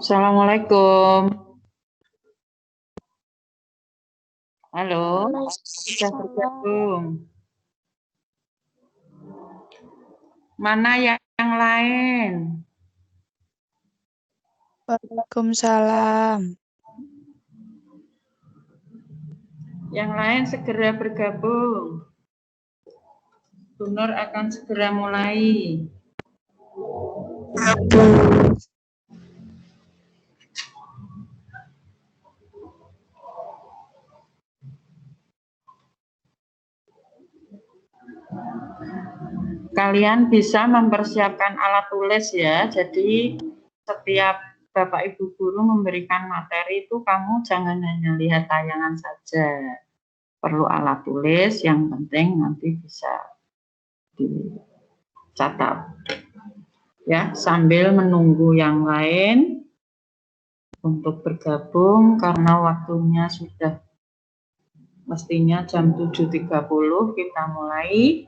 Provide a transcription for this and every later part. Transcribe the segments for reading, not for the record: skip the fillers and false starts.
Assalamualaikum. Halo, sudah bergabung. Mana yang lain? Waalaikumsalam. Yang lain segera bergabung. Bu Nur akan segera mulai. Kalian bisa mempersiapkan alat tulis ya. Jadi setiap Bapak Ibu guru memberikan materi itu kamu jangan hanya lihat tayangan saja. Perlu alat tulis, yang penting nanti bisa dicatat. Ya, sambil menunggu yang lain untuk bergabung karena waktunya sudah mestinya jam 7.30 kita mulai.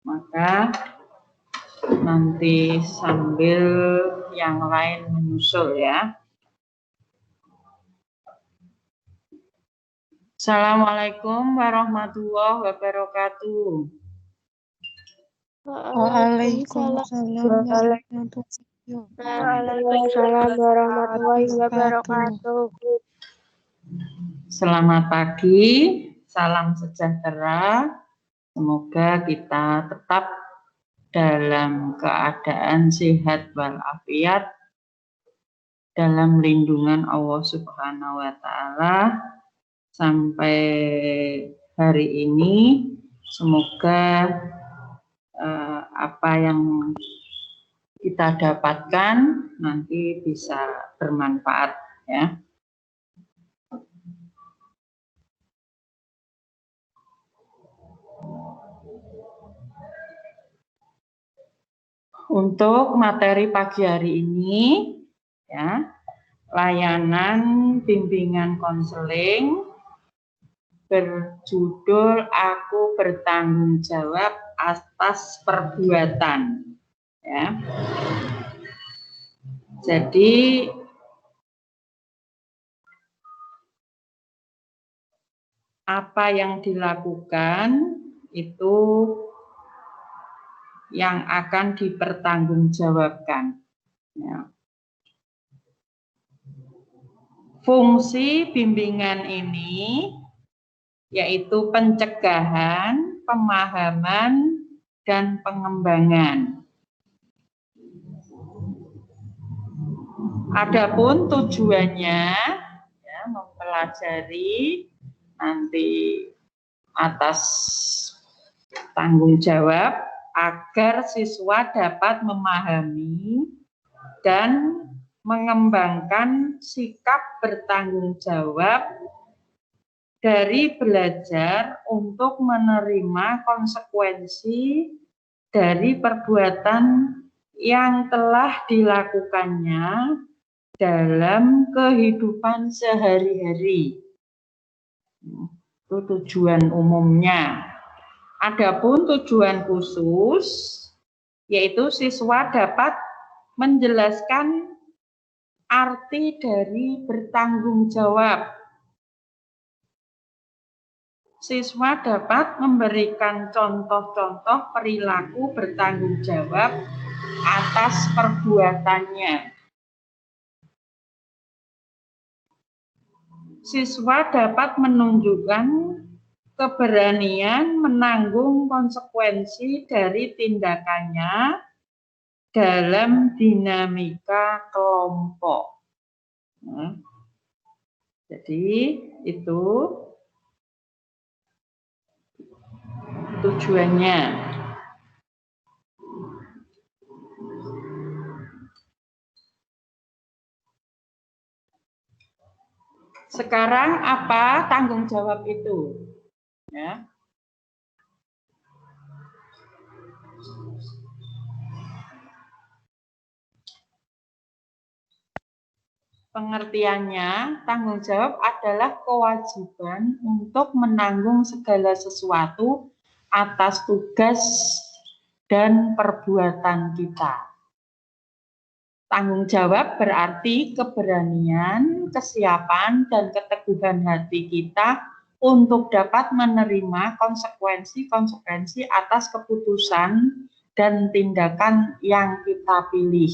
Maka nanti sambil yang lain menyusul ya. Assalamualaikum warahmatullahi wabarakatuh. Waalaikumsalam warahmatullahi wabarakatuh. Selamat pagi, salam sejahtera. Semoga kita tetap dalam keadaan sehat walafiat dalam lindungan Allah Subhanahu wa taala sampai hari ini. Semoga apa yang kita dapatkan nanti bisa bermanfaat ya. Untuk materi pagi hari ini ya, layanan bimbingan konseling berjudul Aku Bertanggung Jawab Atas Perbuatan ya. Jadi apa yang dilakukan itu yang akan dipertanggungjawabkan ya. Fungsi bimbingan ini yaitu pencegahan, pemahaman, dan pengembangan. Adapun tujuannya ya, mempelajari nanti atas tanggung jawab agar siswa dapat memahami dan mengembangkan sikap bertanggung jawab dari belajar untuk menerima konsekuensi dari perbuatan yang telah dilakukannya dalam kehidupan sehari-hari. Itu tujuan umumnya. Adapun tujuan khusus yaitu siswa dapat menjelaskan arti dari bertanggung jawab. Siswa dapat memberikan contoh-contoh perilaku bertanggung jawab atas perbuatannya. Siswa dapat menunjukkan keberanian menanggung konsekuensi dari tindakannya dalam dinamika kelompok. Nah, jadi itu tujuannya. Sekarang apa tanggung jawab itu? Ya. Pengertiannya, tanggung jawab adalah kewajiban untuk menanggung segala sesuatu atas tugas dan perbuatan kita. Tanggung jawab berarti keberanian, kesiapan, dan keteguhan hati kita untuk dapat menerima konsekuensi-konsekuensi atas keputusan dan tindakan yang kita pilih.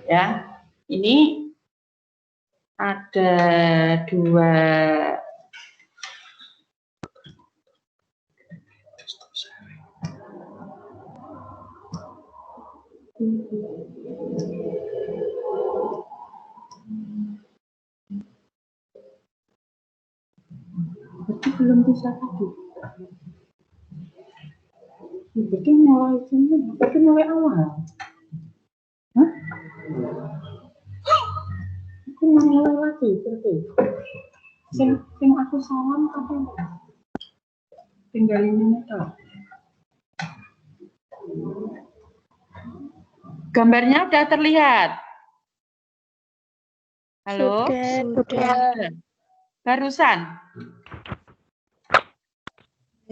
Ya, ini ada dua berarti belum bisa tadi. Berarti mulai awal. Hah? Aku mulai lagi berarti. Sing aku salam apa? Tinggal ini toh. Gambarnya udah terlihat. Halo? Sudah. Barusan.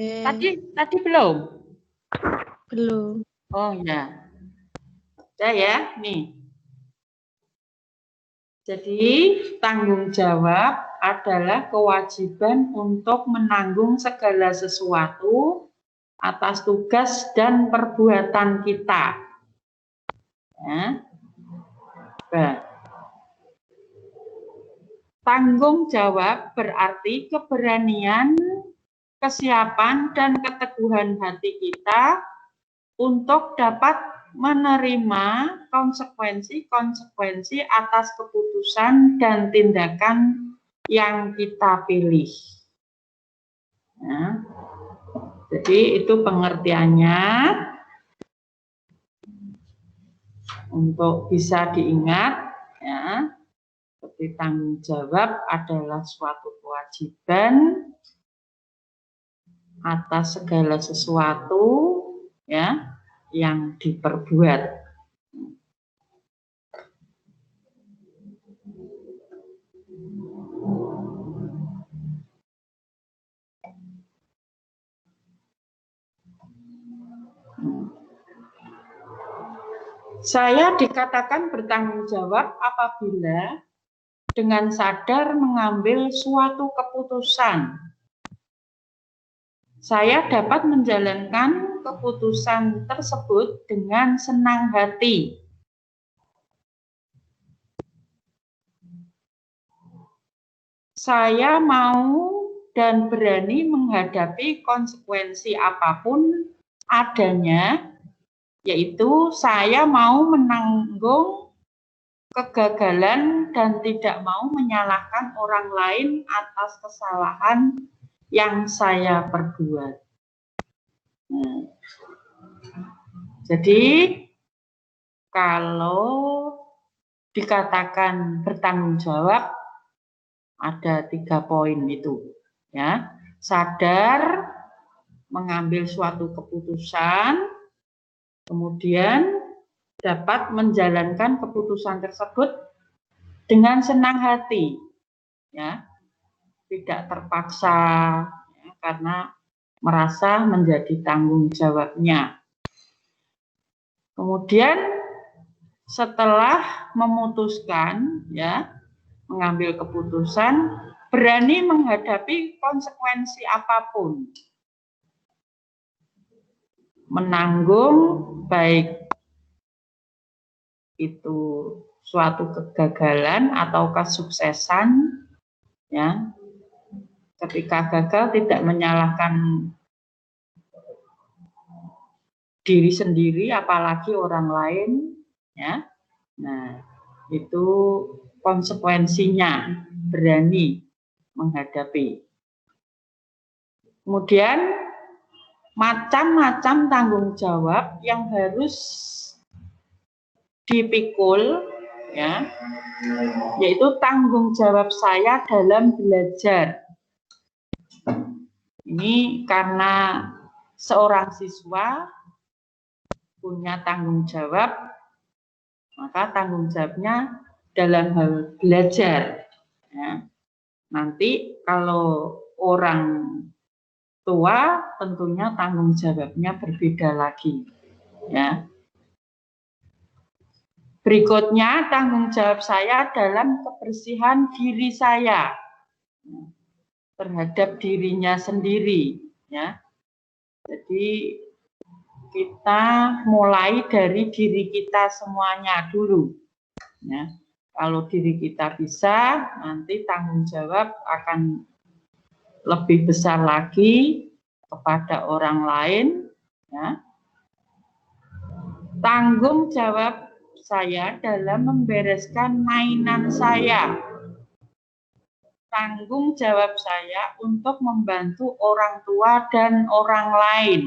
Tadi belum? Belum. Oh ya. Udah ya, nih. Jadi tanggung jawab adalah kewajiban untuk menanggung segala sesuatu atas tugas dan perbuatan kita. Ya. Nah. Tanggung jawab berarti keberanian, kesiapan, dan keteguhan hati kita untuk dapat menerima konsekuensi-konsekuensi atas keputusan dan tindakan yang kita pilih. Nah, jadi itu pengertiannya untuk bisa diingat, ya. Seperti tanggung jawab adalah suatu kewajiban atas segala sesuatu, ya, yang diperbuat. Saya dikatakan bertanggung jawab apabila dengan sadar mengambil suatu keputusan. Saya dapat menjalankan keputusan tersebut dengan senang hati. Saya mau dan berani menghadapi konsekuensi apapun adanya, yaitu saya mau menanggung kegagalan dan tidak mau menyalahkan orang lain atas kesalahan yang saya perbuat. Nah, jadi kalau dikatakan bertanggung jawab ada 3 poin itu, ya. Sadar mengambil suatu keputusan, kemudian dapat menjalankan keputusan tersebut dengan senang hati, ya, tidak terpaksa, ya, karena merasa menjadi tanggung jawabnya. Kemudian setelah memutuskan, ya, mengambil keputusan, berani menghadapi konsekuensi apapun, menanggung baik itu suatu kegagalan atau kesuksesan, ya, Ketika gagal tidak menyalahkan diri sendiri, apalagi orang lain, ya. Nah, itu konsekuensinya, berani menghadapi. Kemudian macam-macam tanggung jawab yang harus dipikul, ya, yaitu tanggung jawab saya dalam belajar. Ini karena seorang siswa punya tanggung jawab, maka tanggung jawabnya dalam hal belajar. Ya. Nanti kalau orang tua tentunya tanggung jawabnya berbeda lagi. Ya. Berikutnya tanggung jawab saya dalam kebersihan diri saya terhadap dirinya sendiri. Ya. Jadi kita mulai dari diri kita semuanya dulu. Ya. Kalau diri kita bisa, nanti tanggung jawab akan lebih besar lagi kepada orang lain. Ya. Tanggung jawab saya dalam membereskan mainan saya. Tanggung jawab saya untuk membantu orang tua dan orang lain.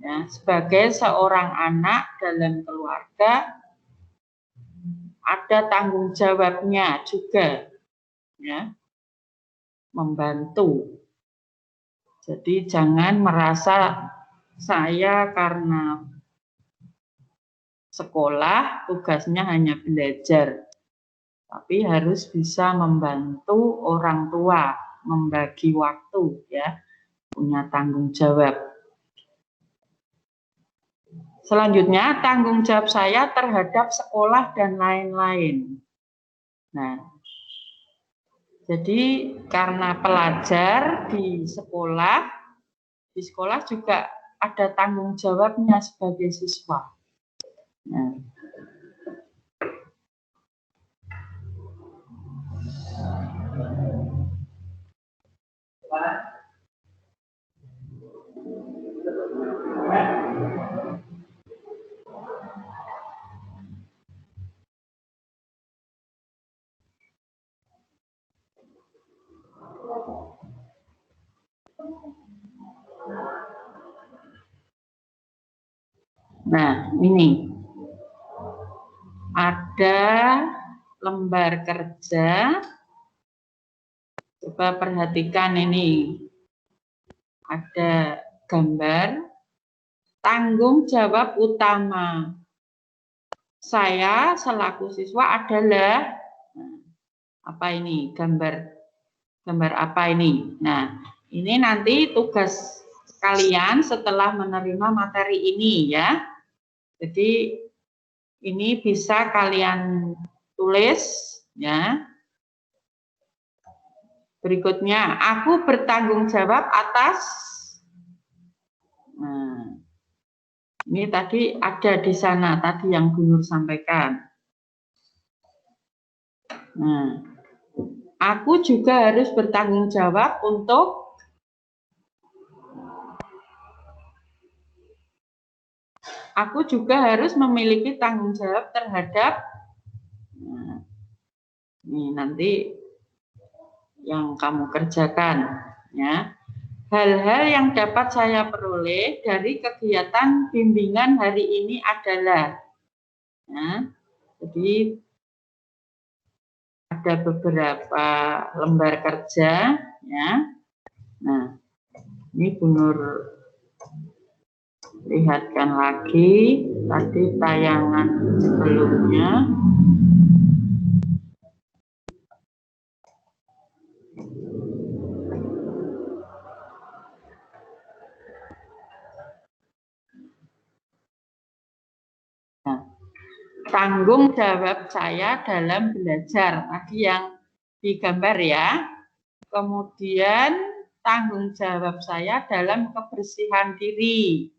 Ya, sebagai seorang anak dalam keluarga ada tanggung jawabnya juga, ya, membantu. Jadi jangan merasa saya karena sekolah tugasnya hanya belajar, tapi harus bisa membantu orang tua, membagi waktu, ya, punya tanggung jawab. Selanjutnya, tanggung jawab saya terhadap sekolah dan lain-lain. Nah, jadi karena pelajar di sekolah juga ada tanggung jawabnya sebagai siswa. Nah. Nah, ini ada lembar kerja. Coba perhatikan ini. Ada gambar tanggung jawab utama saya selaku siswa adalah apa ini? Gambar apa ini? Nah, ini nanti tugas kalian setelah menerima materi ini, ya. Jadi ini bisa kalian tulis, ya. Berikutnya, aku bertanggung jawab atas. Nah, ini tadi ada di sana, tadi yang Bu Nur sampaikan. Nah, aku juga harus bertanggung jawab untuk aku juga harus memiliki tanggung jawab terhadap, nah, ini nanti yang kamu kerjakan, ya. Hal-hal yang dapat saya peroleh dari kegiatan bimbingan hari ini adalah, ya, jadi ada beberapa lembar kerja, ya. Nah, ini Bu Nur lihatkan lagi tadi tayangan sebelumnya. Nah, tanggung jawab saya dalam belajar tadi yang digambar, ya. Kemudian tanggung jawab saya dalam kebersihan diri.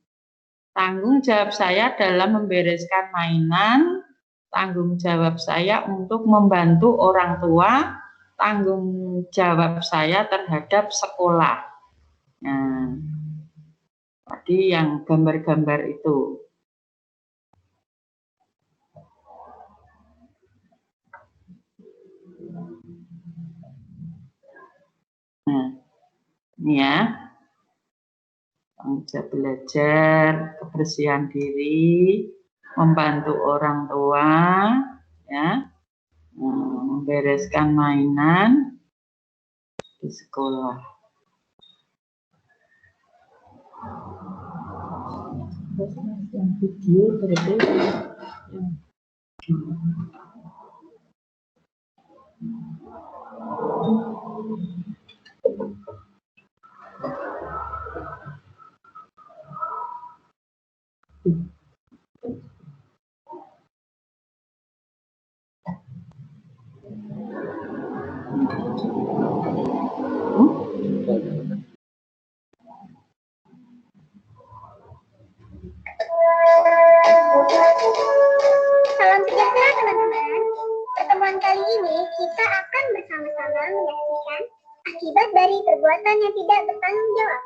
Tanggung jawab saya dalam membereskan mainan, tanggung jawab saya untuk membantu orang tua, tanggung jawab saya terhadap sekolah. Nah, tadi yang gambar-gambar itu. Nah, ini ya. Tanggung jawab belajar, kebersihan diri, membantu orang tua, ya, membereskan mainan di sekolah. Yang video berarti Salam sejahtera teman-teman. Pertemuan kali ini kita akan bersama-sama menyaksikan akibat dari perbuatan yang tidak bertanggung jawab.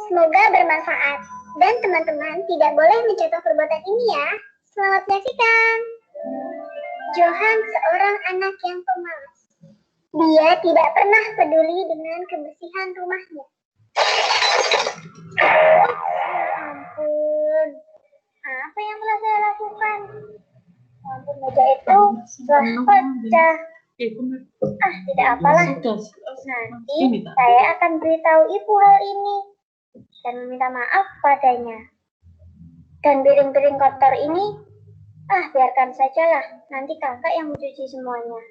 Semoga bermanfaat dan teman-teman tidak boleh mencontoh perbuatan ini ya. Selamat menyaksikan. Johan seorang anak yang pemalas. Dia tidak pernah peduli dengan kebersihan rumahnya. Ya ampun. Apa yang telah saya lakukan? Ampun, meja itu telah pecah. Tidak apalah. Nanti saya akan beritahu ibu hal ini dan meminta maaf padanya. Dan piring-piring kotor ini, biarkan sajalah. Nanti kakak yang mencuci semuanya.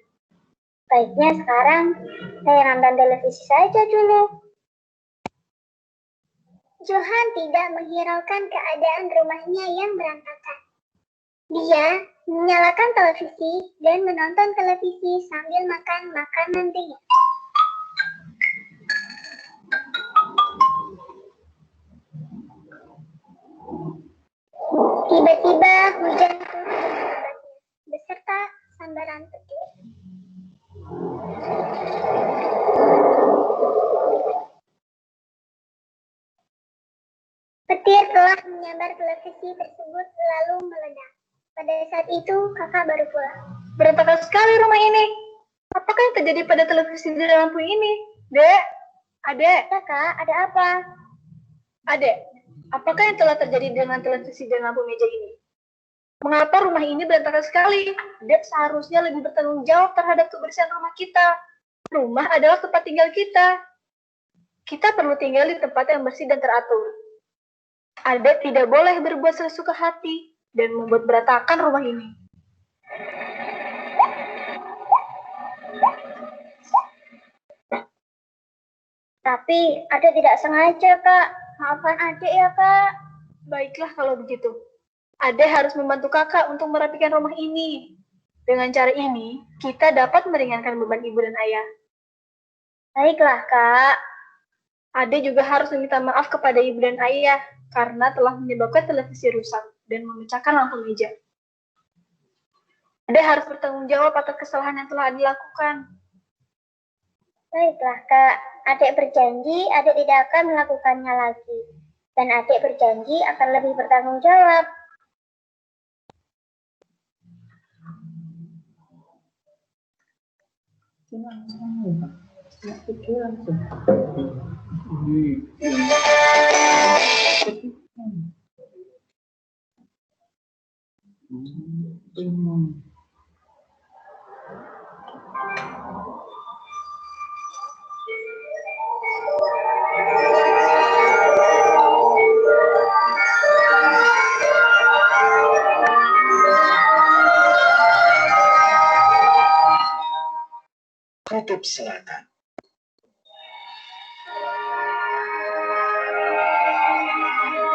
Baiknya sekarang saya nonton televisi saja dulu. Johan tidak menghiraukan keadaan rumahnya yang berantakan. Dia menyalakan televisi dan menonton televisi sambil makan makanan ringan. Tiba-tiba hujan turun di hadapannya, beserta sambaran petir. Petir telah menyambar televisi tersebut lalu meledak. Pada saat itu kakak baru pulang. Berantakan sekali rumah ini. Apakah yang terjadi pada televisi dan lampu ini? Dek, adek. Kakak, ada apa? Adek, apakah yang telah terjadi dengan televisi dan lampu meja ini? Mengapa rumah ini berantakan sekali? Dek seharusnya lebih bertanggung jawab terhadap kebersihan rumah kita. Rumah adalah tempat tinggal kita. Kita perlu tinggal di tempat yang bersih dan teratur. Adek tidak boleh berbuat sesuka hati dan membuat berantakan rumah ini. Tapi adek tidak sengaja, Kak. Maafkan adek ya, Kak. Baiklah kalau begitu. Adek harus membantu kakak untuk merapikan rumah ini. Dengan cara ini, kita dapat meringankan beban ibu dan ayah. Baiklah, Kak. Adek juga harus meminta maaf kepada ibu dan ayah karena telah menyebabkan televisi rusak dan memecahkan lampu meja. Adek harus bertanggung jawab atas kesalahan yang telah dilakukan. Baiklah, Kak. Adek berjanji adek tidak akan melakukannya lagi. Dan adek berjanji akan lebih bertanggung jawab. Kutub Selatan.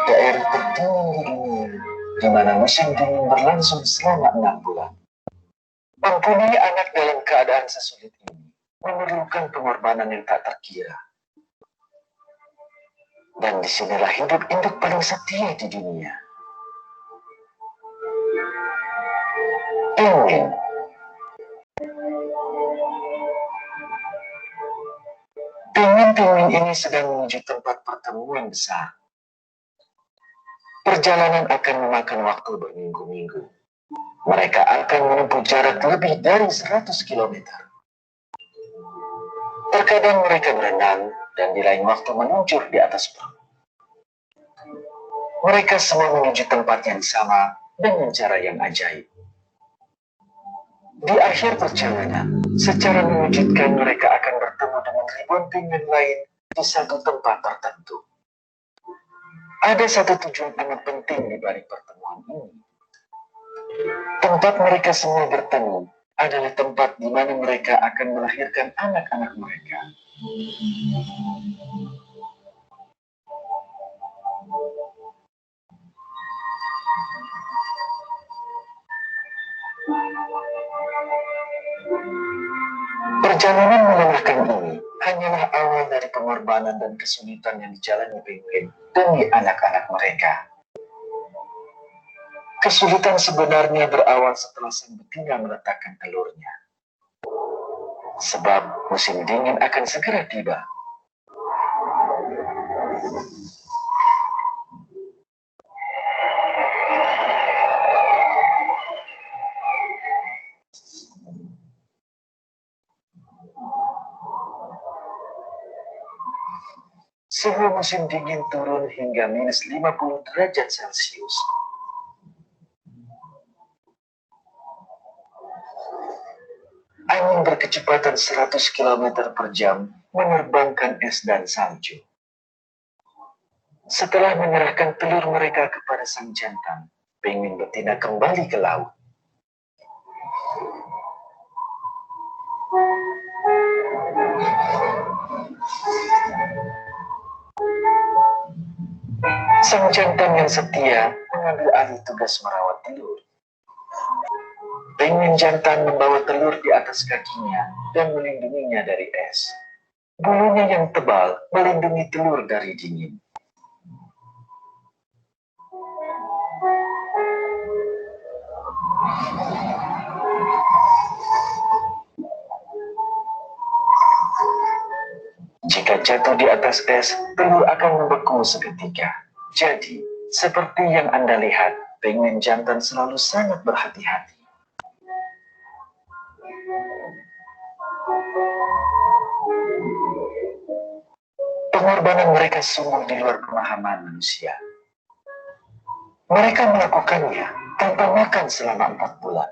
Daerah tertinggi di dunia, di mana musim dingin berlangsung selama 6 bulan. Mempunyai anak dalam keadaan sesulit ini memerlukan pengorbanan yang tak terkira. Dan disinilah hidup induk paling setia di dunia. Penguin. Penguin-penguin ini sedang menuju tempat pertemuan besar. Perjalanan akan memakan waktu berminggu-minggu. Mereka akan menempuh jarak lebih dari 100 km. Terkadang mereka berenang dan di lain waktu meluncur di atas perahu. Mereka semua menuju tempat yang sama dengan cara yang ajaib. Di akhir perjalanan, secara mengejutkan mereka akan bertemu dengan ribuan penguin lain di satu tempat tertentu. Ada satu tujuan amat penting di balik pertemuan ini. Tempat mereka semua bertemu adalah tempat di mana mereka akan melahirkan anak-anak mereka. Perjalanan melelahkan ini hanyalah awal dari pengorbanan dan kesulitan yang dijalani penguin demi anak-anak mereka. Kesulitan sebenarnya berawal setelah sang betina meletakkan telurnya. Sebab musim dingin akan segera tiba. Suhu musim dingin turun hingga minus 50 derajat Celcius. Angin berkecepatan 100 km per jam menerbangkan es dan salju. Setelah menyerahkan telur mereka kepada sang jantan, penguin betina kembali ke laut. Sang jantan yang setia mengambil alih tugas merawat telur. Penguin jantan membawa telur di atas kakinya dan melindunginya dari es. Bulunya yang tebal melindungi telur dari dingin. Jika jatuh di atas es, telur akan membeku seketika. Jadi, seperti yang Anda lihat, penguin jantan selalu sangat berhati-hati. Pengorbanan mereka sungguh di luar pemahaman manusia. Mereka melakukannya tanpa makan selama 4 bulan.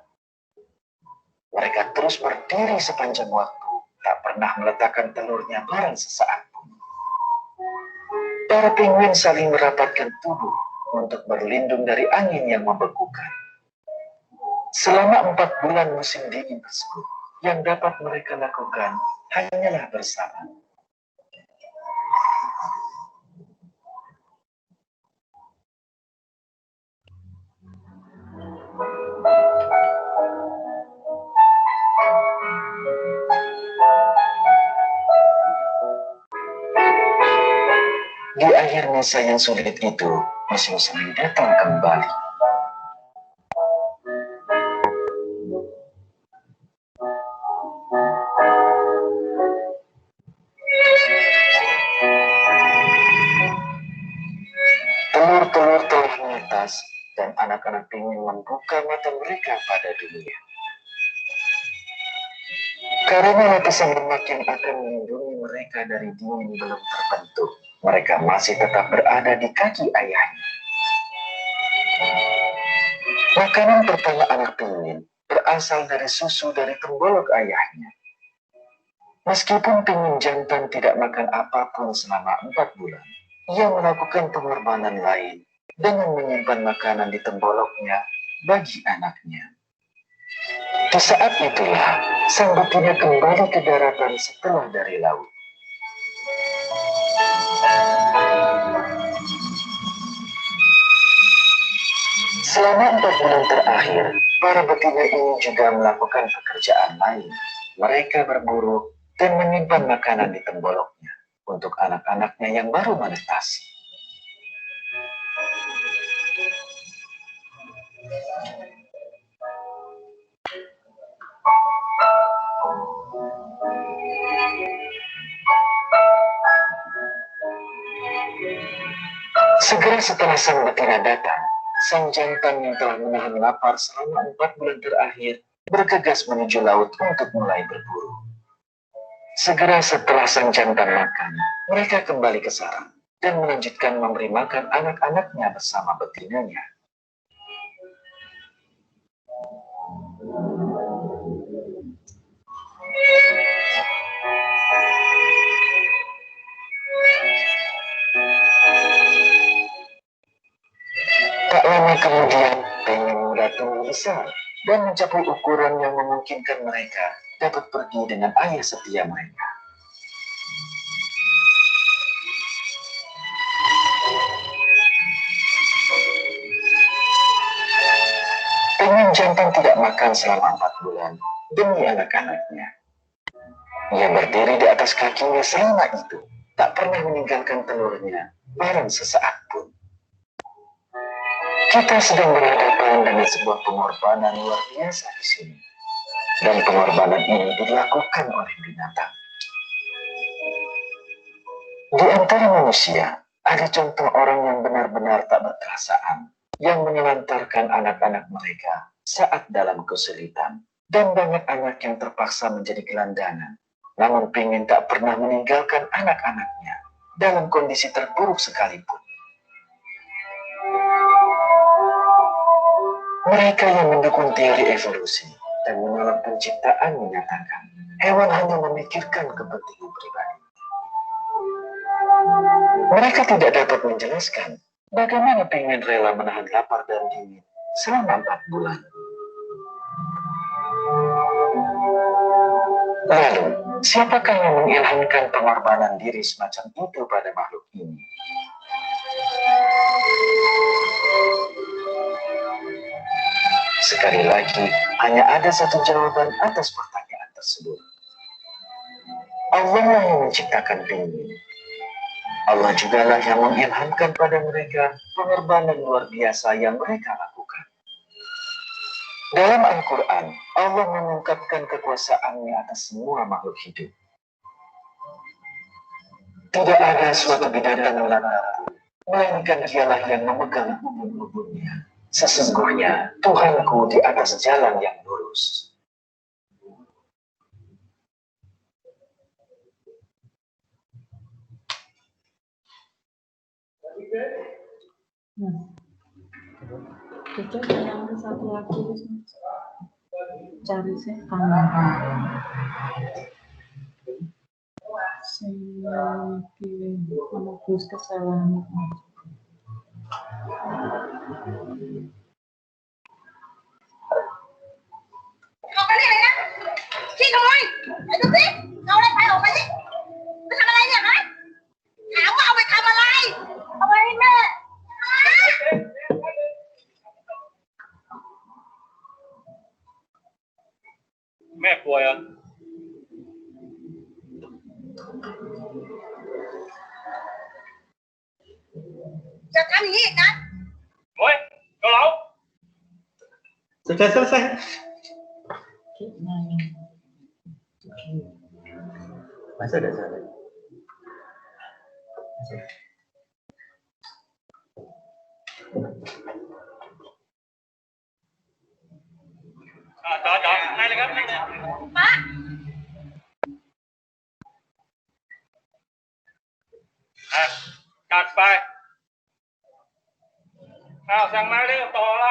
Mereka terus berdiri sepanjang waktu, tak pernah meletakkan telurnya barang sesaat pun. Para penguin saling merapatkan tubuh untuk berlindung dari angin yang membekukan. Selama 4 bulan musim dingin tersebut, yang dapat mereka lakukan hanyalah bersama. Di akhir masa yang sulit itu, musim semi datang kembali. Telur-telur telah menetas dan anak-anak penguin membuka mata mereka pada dunia. Karena lapisan lemak yang akan melindungi mereka dari dingin belum terbentuk, mereka masih tetap berada di kaki ayahnya. Makanan pertama anak penguin berasal dari susu dari tembolok ayahnya. Meskipun penguin jantan tidak makan apapun selama 4 bulan, ia melakukan pengorbanan lain dengan menyimpan makanan di temboloknya bagi anaknya. Di saat itulah, sang betina kembali ke daratan setelah dari laut. Selama 4 bulan terakhir, para betina ini juga melakukan pekerjaan lain. Mereka berburu dan menyimpan makanan di temboloknya untuk anak-anaknya yang baru menetas. Segera setelah sang betina datang, sang jantan yang telah menahan lapar selama 4 bulan terakhir bergegas menuju laut untuk mulai berburu. Segera setelah sang jantan makan, mereka kembali ke sarang dan melanjutkan memberi makan anak-anaknya bersama betinanya. Tak lama kemudian, penguin muda tumbuh besar dan mencapai ukuran yang memungkinkan mereka dapat pergi dengan ayah setia mereka. Penguin jantan tidak makan selama 4 bulan demi anak-anaknya. Ia berdiri di atas kakinya selama itu, tak pernah meninggalkan telurnya, barang sesaat pun. Kita sedang berhadapan dengan sebuah pengorbanan luar biasa di sini. Dan pengorbanan ini dilakukan oleh binatang. Di antara manusia, ada contoh orang yang benar-benar tak berperasaan, yang menelantarkan anak-anak mereka saat dalam kesulitan. Dan banyak anak yang terpaksa menjadi gelandangan, namun pengen tak pernah meninggalkan anak-anaknya dalam kondisi terburuk sekalipun. Mereka yang mendukung teori evolusi dan menolak penciptaan menyatakan hewan hanya memikirkan kepentingan pribadi. Mereka tidak dapat menjelaskan bagaimana penguin rela menahan lapar dan dingin selama 4 bulan. Lalu, siapakah yang mengilhamkan pengorbanan diri semacam itu pada makhluk ini? Sekali lagi, hanya ada satu jawaban atas pertanyaan tersebut. Allah lah yang menciptakan penguin. Allah jugalah yang mengilhamkan pada mereka pengorbanan luar biasa yang mereka lakukan. Dalam Al-Quran, Allah mengungkapkan kekuasaannya atas semua makhluk hidup. Tidak ada suatu binatang manapun, melainkan dialah yang memegang ubun-ubunnya. Sesungguhnya Tuhanku di atas jalan yang lurus. Itu yang satu lagi cari setan. Saya kirim menebus kesalahan. Ngồi cái này nè. Chị ngồi. Để tôi biết. Ngồi đây phải ổn đi. Màyทำอะไรเนี่ยฮะถามว่าเอาไปทำอะไรเอาไปให้แม่แม่ป่วยเหรอจะทำอย่างนี้อีกนะ โอ้ยเกาเหลา Selesai. Masa dah selesai. Chọn ngay lên gấp lên nè. ป้า จัดไปสั่งมาเร็วต่ออะไร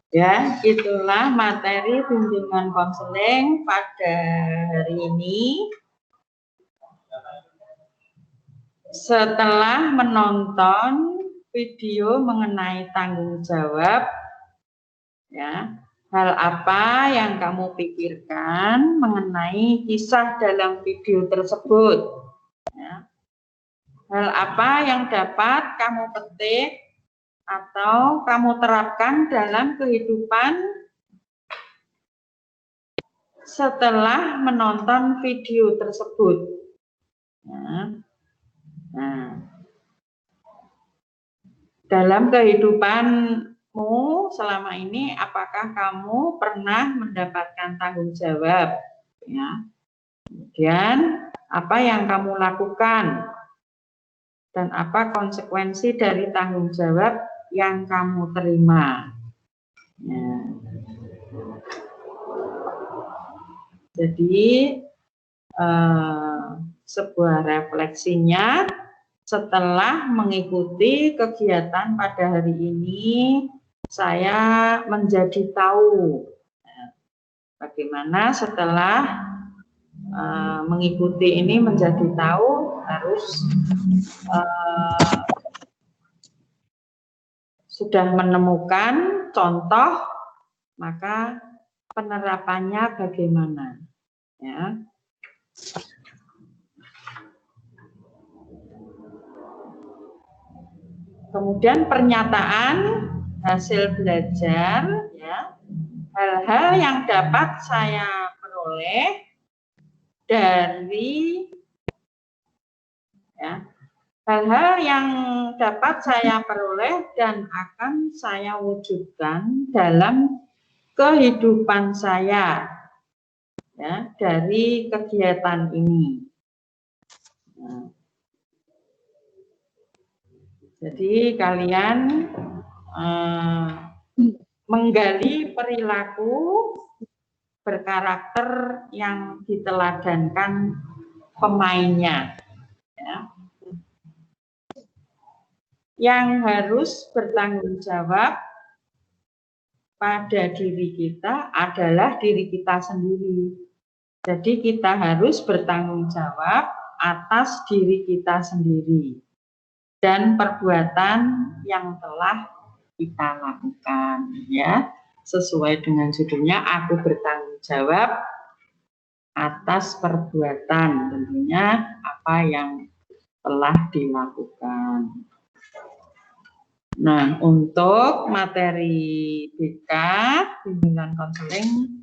Ya, itulah materi bimbingan konseling pada hari ini. Setelah menonton video mengenai tanggung jawab, ya, hal apa yang kamu pikirkan mengenai kisah dalam video tersebut? Ya. Hal apa yang dapat kamu petik atau kamu terapkan dalam kehidupan setelah menonton video tersebut? Ya. Nah, dalam kehidupanmu selama ini, apakah kamu pernah mendapatkan tanggung jawab? Ya. Kemudian, apa yang kamu lakukan? Dan apa konsekuensi dari tanggung jawab yang kamu terima? Ya. Jadi, sebuah refleksinya setelah mengikuti kegiatan pada hari ini, saya menjadi tahu bagaimana setelah mengikuti ini menjadi tahu harus sudah menemukan contoh, maka penerapannya bagaimana, ya. Kemudian pernyataan hasil belajar, ya, hal-hal yang dapat saya peroleh dari, ya, hal-hal yang dapat saya peroleh dan akan saya wujudkan dalam kehidupan saya, ya, dari kegiatan ini. Nah, jadi kalian menggali perilaku berkarakter yang diteladankan pemainnya, ya. Yang harus bertanggung jawab pada diri kita adalah diri kita sendiri. Jadi kita harus bertanggung jawab atas diri kita sendiri dan perbuatan yang telah kita lakukan, ya. Sesuai dengan judulnya, aku bertanggung jawab atas perbuatan, tentunya apa yang telah dilakukan. Nah, untuk materi BK, bimbingan konseling,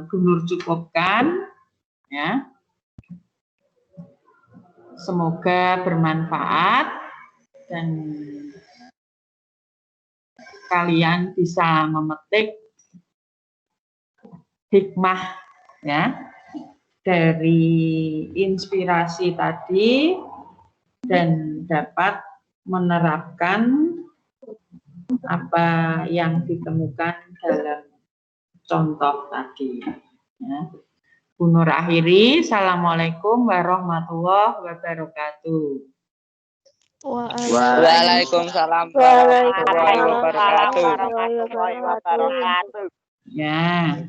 Gunur cukupkan, ya. Semoga bermanfaat dan kalian bisa memetik hikmah, ya, dari inspirasi tadi dan dapat menerapkan apa yang ditemukan dalam contoh tadi, ya. Gunur akhiri, assalamualaikum warahmatullahi wabarakatuh. Waalaikumsalam warahmatullahi wabarakatuh. Ya.